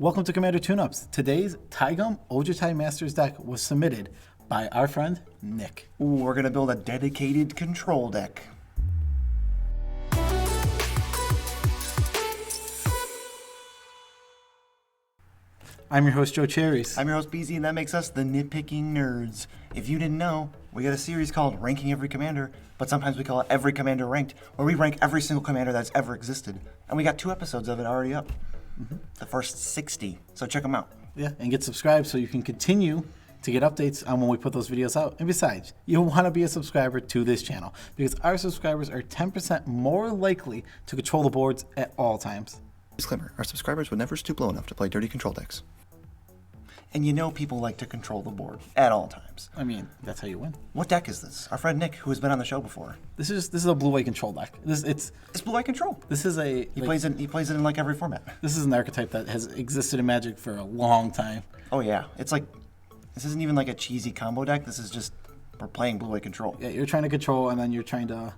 Welcome to Commander Tune-Ups. Today's Taigam Ojutai Master's deck was submitted by our friend Nick. Ooh, we're going to build a dedicated control deck. I'm your host, Joe Cherries. I'm your host, BZ, and that makes us the Nitpicking Nerds. If you didn't know, we got a series called Ranking Every Commander, but sometimes we call it Every Commander Ranked, where we rank every single commander that's ever existed. And we got 2 episodes of it already up. The first 60, so check them out. Yeah, and get subscribed so you can continue to get updates on when we put those videos out. And besides, you'll want to be a subscriber to this channel because our subscribers are 10% more likely to control the boards at all times. Disclaimer, our subscribers would never stoop low enough to play dirty control decks. And you know people like to control the board at all times. I mean, that's how you win. What deck is this? Our friend Nick, who has been on the show before. This is a blue-white control deck. It's blue-white control. This is a He plays it in like every format. This is an archetype that has existed in Magic for a long time. Oh yeah, it's like this isn't even like a cheesy combo deck. This is just we're playing blue-white control. Yeah, you're trying to control, and then you're trying to,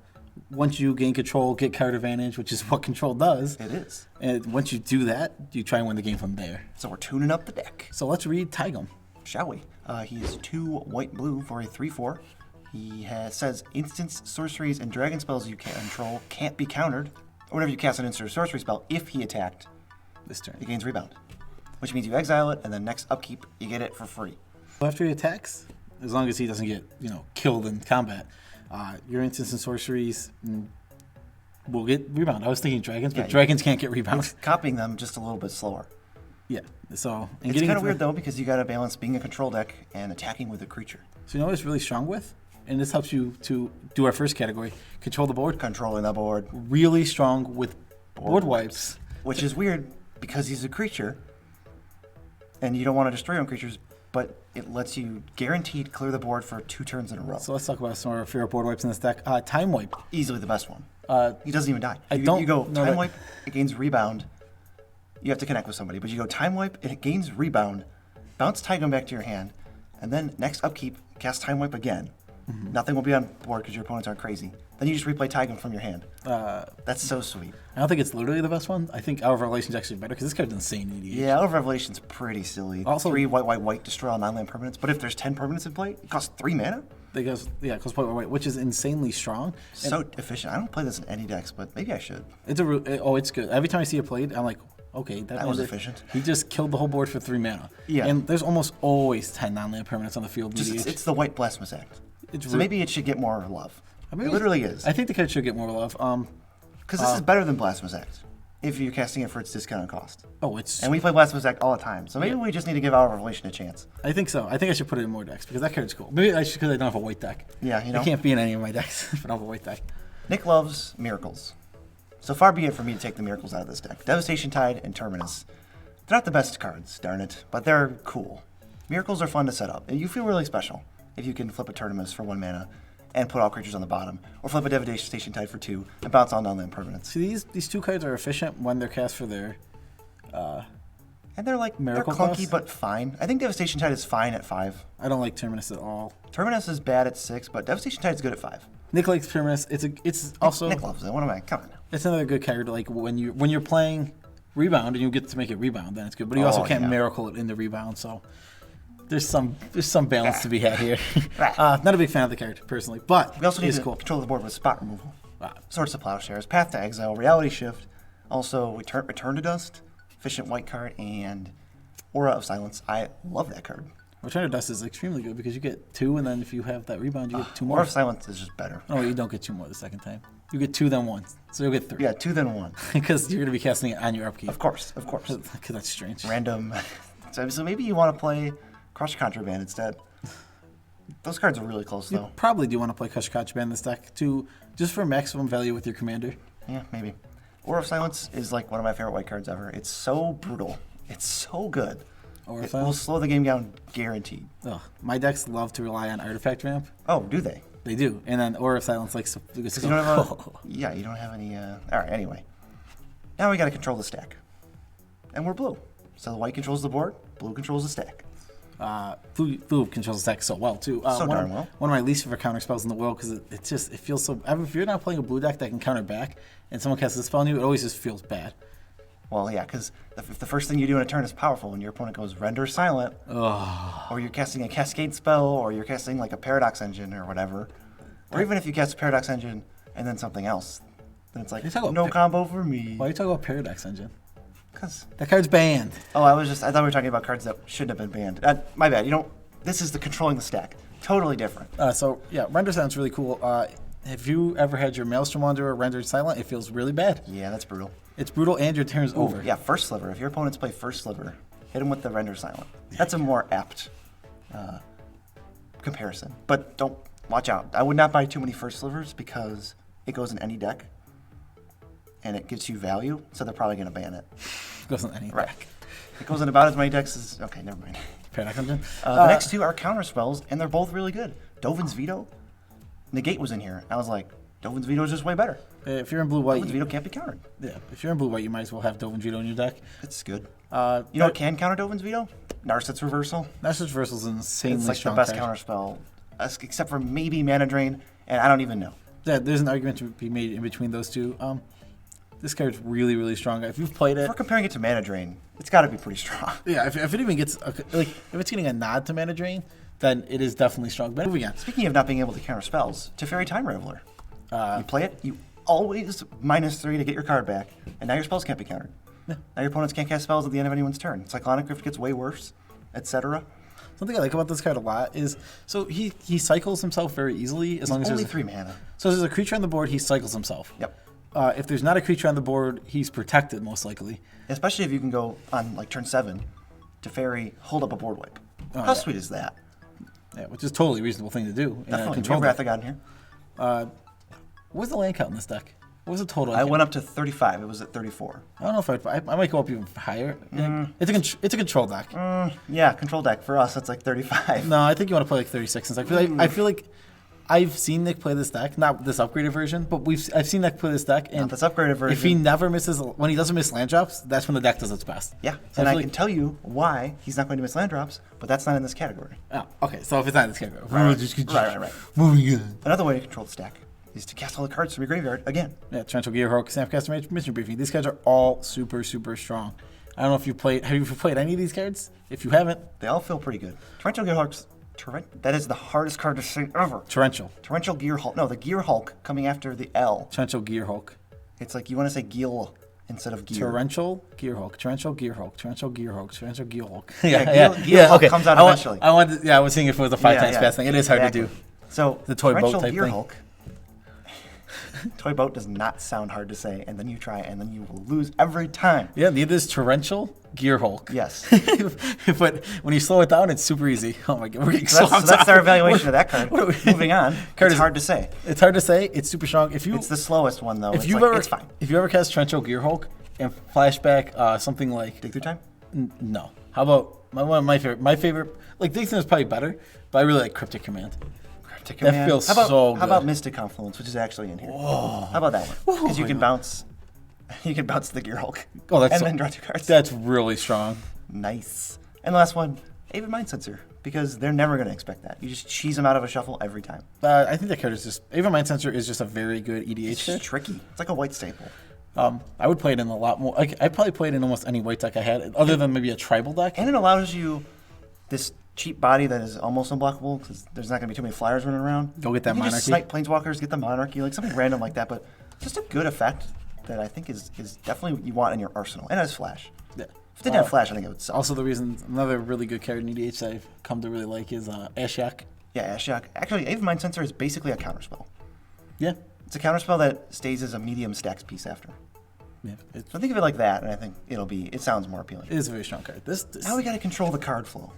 once you gain control, get card advantage, which is what control does. It is. And once you do that, you try and win the game from there. So we're tuning up the deck. So let's read Taigam. Shall we? He is 2 white-blue for a 3/4. He says instants, sorceries, and dragon spells you control can't be countered. Or whenever you cast an instant or sorcery spell, if he attacked, This turn. it gains rebound. Which means you exile it, and then next upkeep, you get it for free. After he attacks, as long as he doesn't get killed in combat, your instants and sorceries will get rebound. I was thinking dragons, but dragons can't get rebound. Copying them just a little bit slower. Yeah. So It's kind of weird though because you got to balance being a control deck and attacking with a creature. So you know what it's really strong with, and this helps you to do our first category: control the board. Controlling the board. Really strong with board wipes. Which is weird because he's a creature, and you don't want to destroy your own creatures, but it lets you guaranteed clear the board for 2 turns in a row. So let's talk about some of our favorite board wipes in this deck. Time Wipe. Easily the best one. He doesn't even die. You go Time Wipe, it gains rebound. You have to connect with somebody, but you go Time Wipe, it gains rebound, bounce Taigam back to your hand, and then next upkeep, cast Time Wipe again. Nothing will be on board because your opponents aren't crazy. Then you just replay Taigam from your hand. That's so sweet. I don't think it's literally the best one. I think Hour of Revelation's actually better because this card's insane in EDH. Yeah, Hour of Revelation's pretty silly. Also, 3 white, destroy all 9-land permanents. But if there's 10 permanents in play, it costs 3 mana? It goes white, which is insanely strong. So efficient. I don't play this in any decks, but maybe I should. It's good. Every time I see it played, I'm like, okay, that was efficient. He just killed the whole board for 3 mana. Yeah. And thethe's almost always 10 non-land permanents on the field. It's the White Blasphemous Act. So maybe it should get more love. It literally is. I think the card should get more love. Because this is better than Blasphemous Act if you're casting it for its discounted cost. And we play Blasphemous Act all the time. So maybe we just need to give Hour of Revelation a chance. I think so. I think I should put it in more decks because that card's cool. Maybe I should because I don't have a white deck. Yeah, It can't be in any of my decks if I don't have a white deck. Nick loves miracles. So far be it for me to take the miracles out of this deck. Devastation Tide and Terminus. They're not the best cards, darn it, but they're cool. Miracles are fun to set up, and you feel really special if you can flip a Terminus for 1 mana and put all creatures on the bottom, or flip a Devastation Tide for 2 and bounce all non-land permanents. See, these 2 cards are efficient when they're cast for their and they're like Miracle they're clunky cost? but fine. I think Devastation Tide is fine at 5. I don't like Terminus at all. Terminus is bad at 6, but Devastation Tide is good at 5. Nick likes Terminus. It's also Nick loves it. What am I? Come on. It's another good card. Like when you're playing rebound and you get to make it rebound, then it's good. But you also can't miracle it in the rebound, so there's some balance to be had here. Not a big fan of the card personally, but we also need to cool. control the board with spot removal. Swords to Plowshares, Path to Exile, Reality Shift, also Return to Dust, efficient white card, and Aura of Silence. I love that card. Return to Dust is extremely good because you get 2, and then if you have that rebound, you get 2 more. Aura of Silence is just better. Oh, you don't get 2 more the second time. You get 2 then 1, so you'll get 3. Yeah, 2 then 1. Because you're going to be casting it on your upkeep. Of course. Because that's strange. Random. So maybe you want to play Crush Contraband instead. Those cards are really close, though. You probably do want to play Crush Contraband in this deck just for maximum value with your commander. Yeah, maybe. Aura of Silence is like one of my favorite white cards ever. It's so brutal. It's so good. It will slow the game down, guaranteed. Oh, my decks love to rely on Artifact Ramp. Oh, do they? They do. And then Aura of Silence likes to go. You don't have yeah, you don't have any... All right, anyway. Now we got to control the stack. And we're blue. So the white controls the board, blue controls the stack. Blue controls the stack so well, too. So darn well. One of my least favorite counter spells in the world because it feels so... If you're not playing a blue deck that can counter back and someone casts a spell on you, it always just feels bad. Well, yeah, because if the first thing you do in a turn is powerful and your opponent goes render silent, or you're casting a cascade spell, or you're casting like a paradox engine or whatever, or even if you cast a paradox engine and then something else, then it's like, no combo for me. Why are you talking about paradox engine? Because that card's banned. Oh, I thought we were talking about cards that shouldn't have been banned. My bad. This is the controlling the stack. Totally different. So yeah, render sounds really cool. Have you ever had your Maelstrom Wanderer rendered silent? It feels really bad. Yeah, that's brutal. It's brutal, and your turn's over. Yeah, first sliver. If your opponents play first sliver, hit them with the render silent. That's a more apt comparison. But watch out. I would not buy too many first slivers because it goes in any deck, and it gives you value, so they're probably going to ban it. It goes in any deck. It goes in about as many decks as... Okay, never mind. Paradox engine? The next two are counter spells, and they're both really good. Dovin's Veto. Negate was in here. I was like, Dovin's Veto is just way better. If you're in blue-white... Dovin's Veto can't be countered. Yeah, if you're in blue-white, you might as well have Dovin's Veto in your deck. It's good. You know what can counter Dovin's Veto? Narset's Reversal. Narset's Reversal is insanely strong. It's like the best counter spell, except for maybe Mana Drain, and I don't even know. Yeah, there's an argument to be made in between those two. This card's really, really strong. If you've played it... If we're comparing it to Mana Drain, it's got to be pretty strong. Yeah, if it even gets... if it's getting a nod to Mana Drain, then it is definitely strong. But moving on. Speaking of not being able to counter spells, Teferi Time Raveler. You play it, you always -3 to get your card back, and now your spells can't be countered. Yeah. Now your opponents can't cast spells at the end of anyone's turn. Cyclonic Rift gets way worse, etc. Something I like about this card a lot is, so he cycles himself very easily as long as only there's 3 mana. So if there's a creature on the board, he cycles himself. Yep. If there's not a creature on the board, he's protected most likely. Especially if you can go on like turn 7, Teferi, hold up a board wipe. How sweet is that? Yeah, which is a totally reasonable thing to do. Definitely. Control Wrath I got in here. What was the land count in this deck? What was the total? I went up to 35. It was at 34. I don't know if I might go up even higher. It's a control deck. Yeah, control deck. For us, that's like 35. No, I think you want to play like 36. Since I feel like I've seen Nick play this deck, not this upgraded version, but I've seen Nick play this deck. And not this upgraded version. If he never misses, when he doesn't miss land drops, that's when the deck does its best. Yeah, so and I can tell you why he's not going to miss land drops, but that's not in this category. Oh, okay. So if it's not in this category, right. Moving on. Another way to control the stack is to cast all the cards from your graveyard again. Yeah, Torrential Gearhawk, Snapcaster Mission Briefing. These cards are all super, super strong. I don't know if you played. Have you played any of these cards? If you haven't, they all feel pretty good. Torrential Gearhawk's that is the hardest card to say ever. Torrential Gearhulk. No, the Gearhulk coming after the L. Torrential Gearhulk. It's like you want to say Gil instead of Gear. Torrential Gearhulk. Yeah. Okay. Comes out eventually. I was seeing if it was a 5 times fast thing. It is hard to do. So the toy boat type Gearhulk. Toy boat does not sound hard to say, and then you try, and then you will lose every time. Yeah, neither is Torrential Gearhulk. Yes. But when you slow it down, it's super easy. Oh my god, we're getting so that's our evaluation of that card. Moving on. It's hard to say. It's hard to say. It's super strong. It's the slowest one though. It's fine. If you ever cast Torrential Gearhulk and flashback something like Dig Through Time? No. How about one of my favorite? My favorite, like Dig Through is probably better, but I really like Cryptic Command. That feels so good. How about Mystic Confluence, which is actually in here? Whoa. How about that one? Because you can bounce the Gearhulk. Then draw 2 cards. That's really strong. Nice. And the last one, Avid Mind Sensor, because they're never going to expect that. You just cheese them out of a shuffle every time. I think that card is just Avid Mind Sensor is just a very good EDH It's just tricky. It's like a white staple. I would play it in a lot more. I'd probably play it in almost any white deck I had, other than maybe a tribal deck. And it allows you this cheap body that is almost unblockable because there's not going to be too many flyers running around. Go get that Monarchy. Just snipe Planeswalkers, get the Monarchy, like something random like that. But just a good effect that I think is definitely what you want in your arsenal. And it has Flash. Yeah. If it didn't have Flash, I think it would suck. Also, another really good card in EDH that I've come to really like is Ashiok. Yeah, Ashiok. Actually, Avid Mind Sensor is basically a counterspell. Yeah. It's a counterspell that stays as a medium stacks piece after. Yeah. So think of it like that, and I think it sounds more appealing. It is a very strong card. Now we got to control the card flow.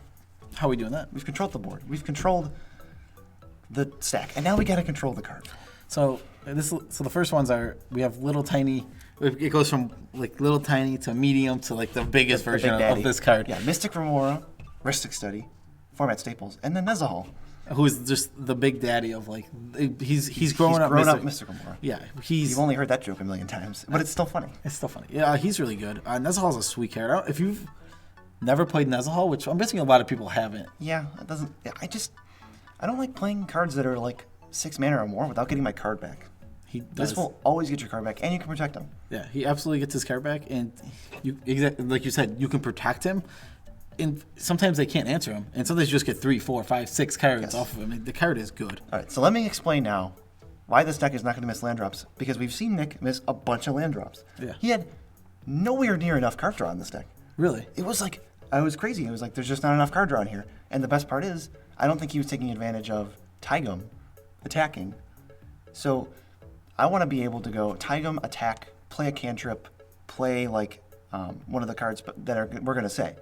How are we doing that? We've controlled the board. We've controlled the stack, and now we got to control the card. So the first ones are we have little tiny. It goes from like little tiny to medium to like the biggest version of this card. Yeah, Mystic Remora, Ristic Study, format staples, and then Nezahal. Who is just the big daddy of like he's grown up Mystic Remora. Yeah, you've only heard that joke a million times, but it's still funny. It's still funny. Yeah, he's really good. Nezahal's a sweet card. If you've never played Nezahal, which I'm guessing a lot of people haven't. Yeah, it doesn't. I don't like playing cards that are like 6 mana or more without getting my card back. He does. This will always get your card back, and you can protect him. Yeah, he absolutely gets his card back, and like you said, you can protect him. And sometimes they can't answer him, and sometimes you just get 3, 4, 5, 6 cards off of him. The card is good. All right, so let me explain now why this deck is not going to miss land drops, because we've seen Nick miss a bunch of land drops. Yeah. He had nowhere near enough card draw in this deck. Really? It was like, I was crazy. It was like, there's just not enough card draw in here. And the best part is, I don't think he was taking advantage of Taigam attacking. So I want to be able to go Taigam, attack, play a cantrip, play like one of the cards that we're going to say.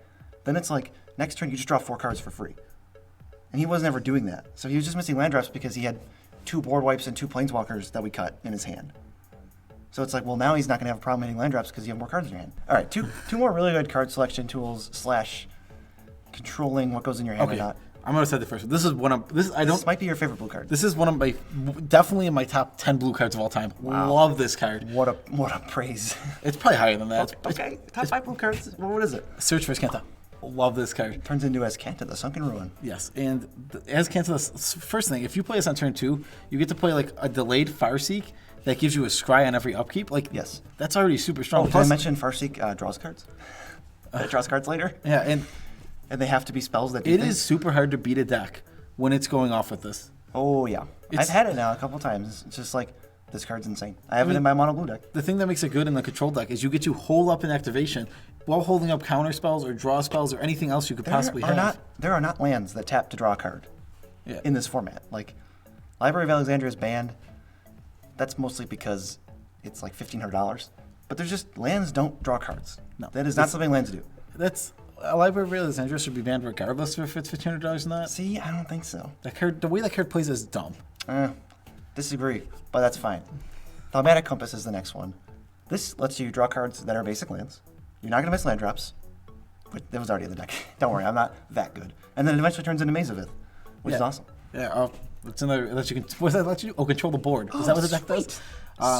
Then it's like, next turn you just draw 4 cards for free. And he wasn't ever doing that. So he was just missing land drops because he had 2 board wipes and 2 planeswalkers that we cut in his hand. So it's like, well, now he's not going to have a problem hitting land drops because you have more cards in your hand. All right, two more really good card selection tools / controlling what goes in your hand or not. I'm going to say the first one. This might be your favorite blue card. This is one of my, definitely in my top 10 blue cards of all time. Wow. Love this card. What a praise. It's probably higher than that. Okay, top 5 blue cards. What is it? Search for Azcanta. Love this card. Turns into Azcanta, the Sunken Ruin. Yes, and Azcanta, first thing, if you play this on turn 2, you get to play like a delayed Farseek that gives you a scry on every upkeep. Like, yes, that's already super strong. Oh, did I mention Farseek draws cards? It draws cards later? Yeah, and they have to be spells that do things. It is super hard to beat a deck when it's going off with this. Oh, yeah. I've had it now a couple times. It's just like, this card's insane. I have it in my mono blue deck. The thing that makes it good in the control deck is you get to hold up an activation while holding up counter spells or draw spells or anything else you could possibly have. There are not lands that tap to draw a card in this format. Like, Library of Alexandria is banned. That's mostly because it's like $1,500. But there's just, lands don't draw cards. No. That is not something lands do. That's, a Library of Alexandria should be banned regardless if it's $1,500 or not. See, I don't think so. That card, the way that card plays is dumb. Disagree, but that's fine. Thaumatic Compass is the next one. This lets you draw cards that are basic lands. You're not going to miss land drops. But that was already in the deck. Don't worry, I'm not that good. And then it eventually turns into Maze of Ith, which is awesome. Yeah, it's another, what does that let you do? Oh, control the board. Is that what the deck does?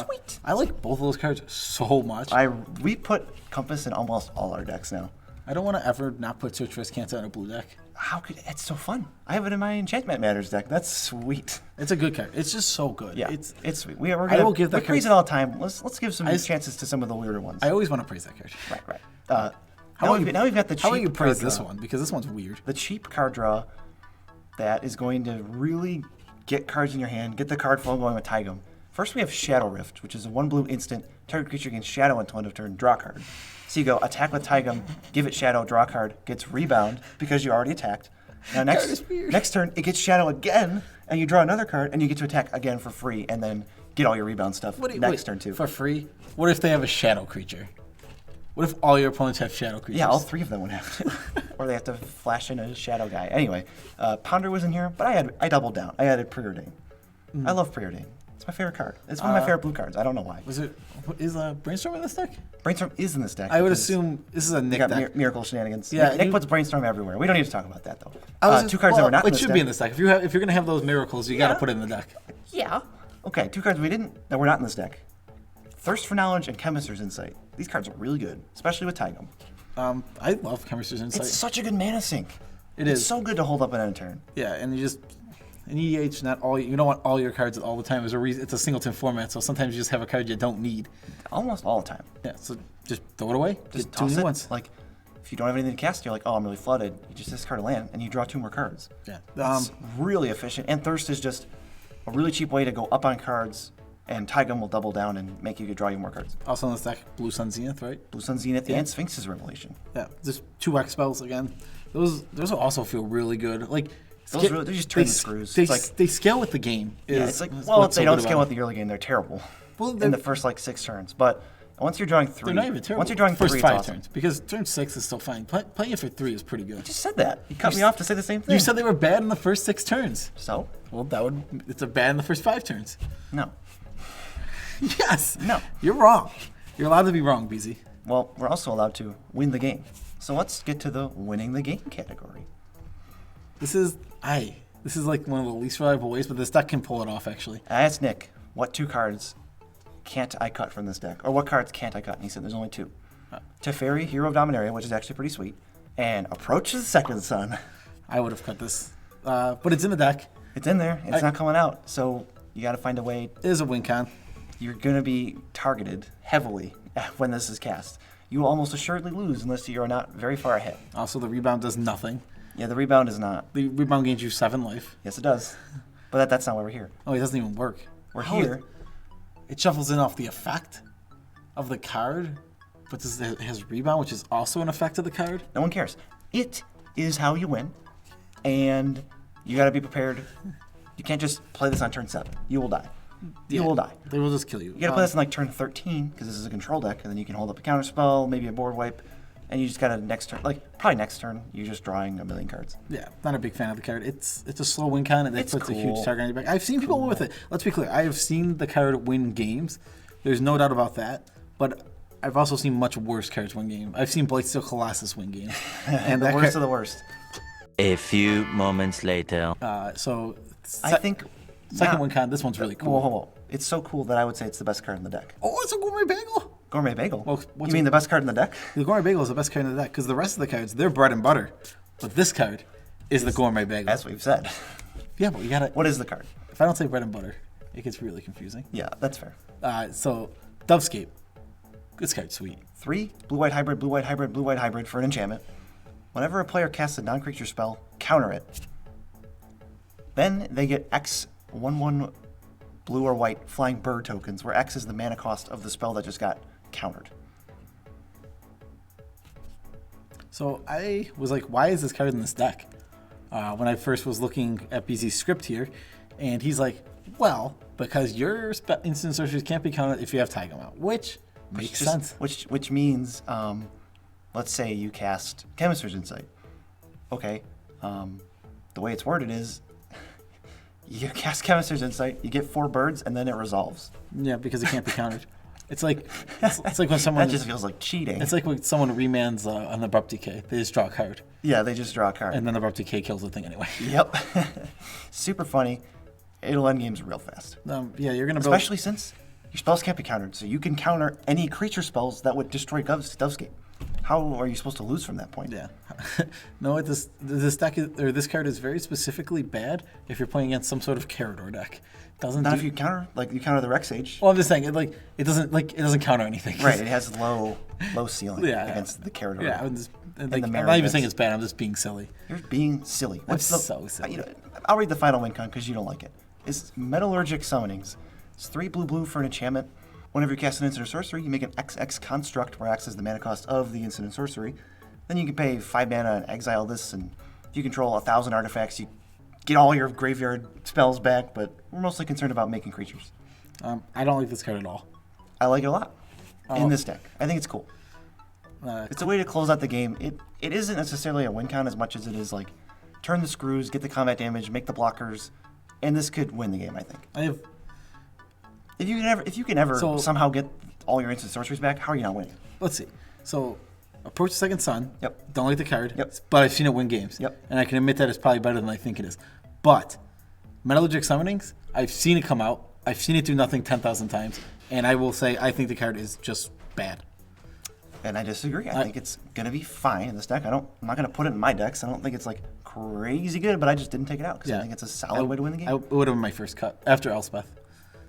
Sweet. I like both of those cards so much. We put Compass in almost all our decks now. I don't want to ever not put Search for Azcanta in a blue deck. How could it's so fun? I have it in my Enchantment Matters deck. That's sweet. It's a good card. It's just so good. Yeah, it's sweet. We're praise it all the time. Let's give some chances to some of the weirder ones. I always want to praise that card. Right. Now we've got the cheap. How about you praise this one, because this one's weird. The cheap card draw that is going to really get cards in your hand, get the card flow going with Taigam. First, we have Shadow Rift, which is a 1 blue instant. Target creature gains Shadow until end of turn. Draw card. So you go attack with Taigam, give it Shadow, draw card, gets Rebound because you already attacked. Now next turn, it gets Shadow again, and you draw another card, and you get to attack again for free, and then get all your Rebound stuff next turn too. For free? What if they have a Shadow creature? What if all your opponents have Shadow creatures? Yeah, all 3 of them would have to. Or they have to flash in a Shadow guy. Anyway, Ponder was in here, but I doubled down. I added Preordain. I love Preordain. It's my favorite card. It's one of my favorite blue cards. I don't know why. Is Brainstorm in this deck? Brainstorm is in this deck. I would assume this is a Nick deck. Miracle shenanigans. Yeah, Nick puts Brainstorm everywhere. We don't need to talk about that though. 2 cards that were not in this deck. It should be in this deck. If you're going to have those miracles, you got to put it in the deck. Yeah. Okay, 2 cards that were not in this deck. Thirst for Knowledge and Chemist's Insight. These cards are really good, especially with Taigam. I love Chemist's Insight. It's such a good mana sink. It's so good to hold up at end of turn. Yeah, and in EDH, you don't want all your cards all the time. It's a singleton format, so sometimes you just have a card you don't need. Almost all the time. Yeah, so just throw it away. Just toss 2 new ones. Like, if you don't have anything to cast, you're like, oh, I'm really flooded. You just discard a land, and you draw 2 more cards. Yeah. It's really efficient, and Thirst is just a really cheap way to go up on cards, and Taigam will double down and make you draw you more cards. Also in this deck, Blue Sun Zenith, right? Blue Sun Zenith and Sphinx's Revelation. Yeah, just 2 X spells again. Those will also feel really good. Like, they're just turning screws. They scale with the game. If they don't scale with the early game, they're terrible. In the first 6 turns, but once you're drawing 3, they're not even terrible. Once you're drawing first 3, 5 turns, because turn 6 is still fine. Playing it for 3 is pretty good. You just said that. You cut me off to say the same thing. You said they were bad in the first 6 turns. So? Well, it's a bad in the first 5 turns. No. Yes. No. You're wrong. You're allowed to be wrong, BZ. Well, we're also allowed to win the game. So let's get to the winning the game category. This is like one of the least reliable ways, but this deck can pull it off, actually. I asked Nick, what 2 cards can't I cut from this deck? Or what cards can't I cut? And he said there's only 2. Teferi, Hero of Dominaria, which is actually pretty sweet, and Approach to the Second Sun. I would have cut this. But it's in the deck. It's in there. It's not coming out. So you got to find a way. It is a win con. you're going to be targeted heavily when this is cast. You will almost assuredly lose unless you are not very far ahead. Also, the rebound does nothing. Yeah, the rebound is not. The rebound gains you 7 life. Yes, it does. But that's not why we're here. Oh, it doesn't even work. We're here. It shuffles in off the effect of the card, but it has rebound, which is also an effect of the card. No one cares. It is how you win, and you got to be prepared. You can't just play this on turn 7. You will die. You will die. They will just kill you. You got to play this on like turn 13 because this is a control deck, and then you can hold up a counter spell, maybe a board wipe, and you just got to next turn, probably next turn, you're just drawing a million cards. Yeah, not a big fan of the card. It's a slow win con, and that puts cool. a huge target on your back. I've seen people win with it. Let's be clear. I have seen the card win games. There's no doubt about that. But I've also seen much worse cards win games. I've seen Blightsteel Colossus win games. And the worst of the worst. A few moments later. I think second win con. This one's really cool. Whoa. It's so cool that I would say it's the best card in the deck. Oh, it's a Gourmet Bagel. Gourmet Bagel? Well, you mean the best card in the deck? The Gourmet Bagel is the best card in the deck because the rest of the cards, they're bread and butter. But this card is the Gourmet Bagel. As we've said. Yeah, but you gotta... What is the card? If I don't say bread and butter, it gets really confusing. Yeah, that's fair. So, Dovescape. This card's sweet. 3, blue-white hybrid, blue-white hybrid, blue-white hybrid for an enchantment. Whenever a player casts a non-creature spell, counter it. Then they get X 1/1 blue or white flying bird tokens, where X is the mana cost of the spell that just got countered. So I was like, why is this card in this deck? When I first was looking at BZ's script here, and he's like, well, because your instant sorceries can't be counted if you have Taigam out, which makes sense. Which means, let's say you cast Chemist's Insight. Okay, the way it's worded is, you cast Chemist's Insight, you get 4 birds, and then it resolves. Yeah, because it can't be countered. It's like when someone... That just feels like cheating. It's like when someone remands an Abrupt Decay. They just draw a card. Yeah, they just draw a card. And then Abrupt Decay kills the thing anyway. Yep. Super funny. It'll end games real fast. Yeah, you're going to build... Especially since your spells can't be countered, so you can counter any creature spells that would destroy Dovescape. How are you supposed to lose from that point? Yeah. No, this deck this card is very specifically bad if you're playing against some sort of Carador deck. Not if you counter the Rex Age. Well, I'm just saying it doesn't counter anything. Right, it has low ceiling against the Carador. Yeah, I'm not even saying it's bad. I'm just being silly. You're being silly. So silly. I'll read the final win con because you don't like it. It's Metallurgic Summonings. It's 3 blue for an enchantment. Whenever you cast an instant or sorcery, you make an XX construct where X is the mana cost of the instant and sorcery. Then you can pay 5 mana and exile this, and if you control 1,000 artifacts, you get all your graveyard spells back, but we're mostly concerned about making creatures. I don't like this card at all. I like it a lot in this deck. I think it's cool. It's a way to close out the game. It isn't necessarily a win count as much as it is like turn the screws, get the combat damage, make the blockers, and this could win the game, I think. If you can ever somehow get all your instant sorceries back, how are you not winning? Let's see. So, Approach the Second Sun. Yep. Don't like the card. Yep. But I've seen it win games. Yep. And I can admit that it's probably better than I think it is. But Metallurgic Summonings, I've seen it come out. I've seen it do nothing 10,000 times. And I will say I think the card is just bad. And I disagree. I think it's going to be fine in this deck. I'm not going to put it in my decks. I don't think it's like crazy good, but I just didn't take it out because I think it's a solid way to win the game. It would have been my first cut after Elspeth.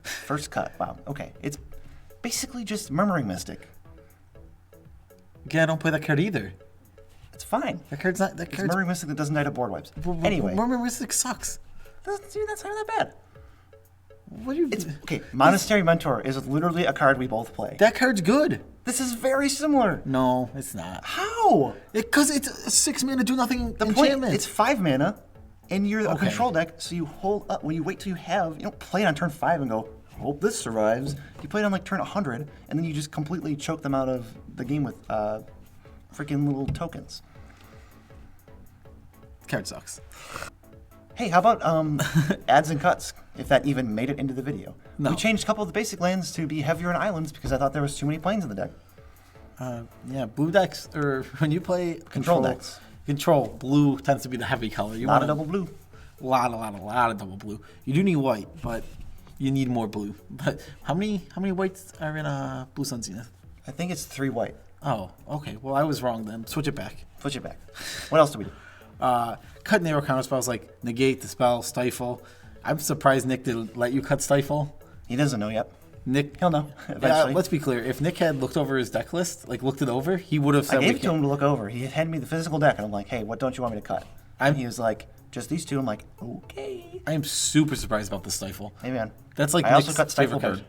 First cut. Wow. Okay. It's basically just Murmuring Mystic. Yeah, I don't play that card either. It's fine. That card's not. It's Murmuring Mystic that doesn't die to board wipes. Anyway. Murmuring Mystic sucks. Dude, that's not that bad. What do you... Okay, Monastery Mentor is literally a card we both play. That card's good. This is very similar. No, it's not. How? Because it's a 6 mana do nothing enchantment. Point, it's 5 mana, and you're a control deck, so you hold up. When you wait till you don't play it on turn 5 and go, hope this survives. You play it on like turn 100, and then you just completely choke them out of the game with freaking little tokens. Card sucks. Hey, how about adds and cuts, if that even made it into the video? No. We changed a couple of the basic lands to be heavier in islands because I thought there was too many planes in the deck. Yeah, blue decks, or when you play control decks. Control, blue tends to be the heavy color. A lot of double blue. A lot of double blue. You do need white, but you need more blue. But how many whites are in Blue Sun Zenith? I think it's 3 white. Oh, okay. Well, I was wrong then. Switch it back. Switch it back. What else do we do? Cut and arrow counter spells like negate, dispel, stifle. I'm surprised Nick didn't let you cut stifle. He doesn't know yet. Nick, he'll know eventually. Let's be clear. If Nick had looked over his deck list, like looked it over, he would have said. I gave it to him to look over. He handed me the physical deck, and I'm like, "Hey, what don't you want me to cut?" And he was like, "Just these two." I'm like, "Okay." I am super surprised about the Stifle. Hey man, that's like I Nick's also cut Stifle Bird.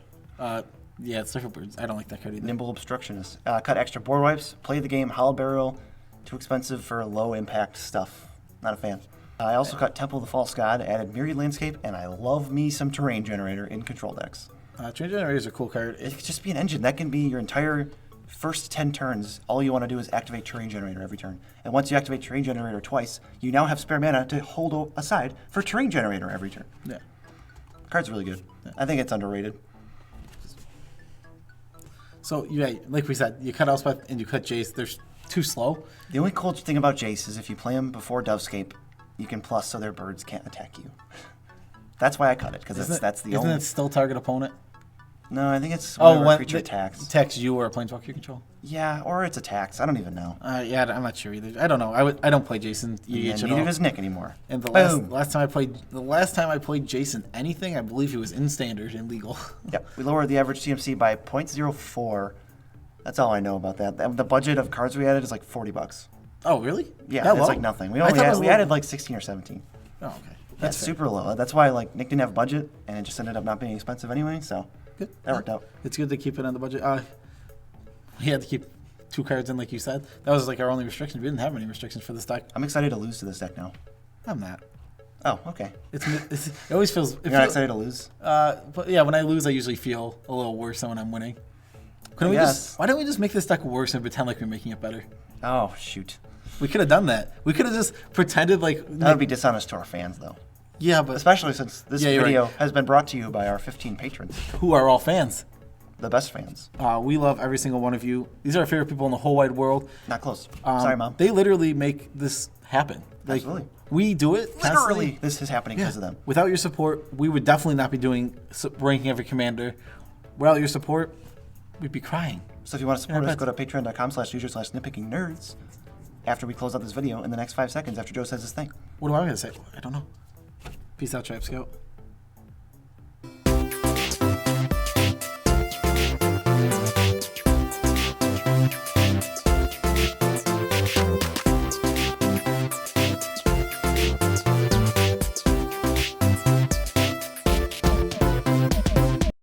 Yeah, it's Stifle Birds. I don't like that card either. Nimble Obstructionist. Cut extra board wipes. Play the game Hollow Burial. Too expensive for low impact stuff. Not a fan. I also cut Temple of the False God. Added Myriad Landscape, and I love me some Terrain Generator in control decks. Terrain Generator is a cool card. It could just be an engine. That can be your entire first 10 turns. All you want to do is activate Terrain Generator every turn. And once you activate Terrain Generator twice, you now have spare mana to hold aside for Terrain Generator every turn. Yeah. Card's really good. Yeah. I think it's underrated. So, like we said, you cut Elspeth and you cut Jace. They're too slow. The only cool thing about Jace is if you play him before Dovescape, you can plus so their birds can't attack you. That's why I cut it, because that's the only... Isn't it still target opponent? No, I think it's when a creature attacks. Attacks you or a planeswalker you control? Yeah, or it's attacks. I don't even know. Yeah, I'm not sure either. I don't know. I don't play Jason. Neither does Nick anymore. And the last time I played Jason anything, I believe he was in standard and legal. Yep, we lowered the average CMC by 0.04. That's all I know about that. The budget of cards we added is like $40. Oh, really? Yeah, it's like nothing. We added like 16 or 17. Oh, okay. That's super low. That's why Nick didn't have a budget, and it just ended up not being expensive anyway. So good. That worked out. It's good to keep it on the budget. We had to keep 2 cards in, like you said. That was like our only restriction. We didn't have any restrictions for this deck. I'm excited to lose to this deck now. I'm not. Oh, okay. It always feels. You're not excited to lose? But yeah, when I lose, I usually feel a little worse than when I'm winning. Why don't we just make this deck worse and pretend like we're making it better? Oh, shoot. We could have done that. We could have just pretended like... That would be dishonest to our fans, though. Yeah, but... Especially since this video has been brought to you by our 15 patrons. Who are all fans. The best fans. We love every single one of you. These are our favorite people in the whole wide world. Not close. Sorry, Mom. They literally make this happen. Absolutely. We do it constantly. Literally, this is happening because of them. Without your support, we would definitely not be doing ranking every commander. Without your support, we'd be crying. So if you want to support us, go to patreon.com/user/nitpicking-nerds after we close out this video in the next 5 seconds after Joe says his thing. What am I going to say? I don't know. Peace out, Tribe Scout.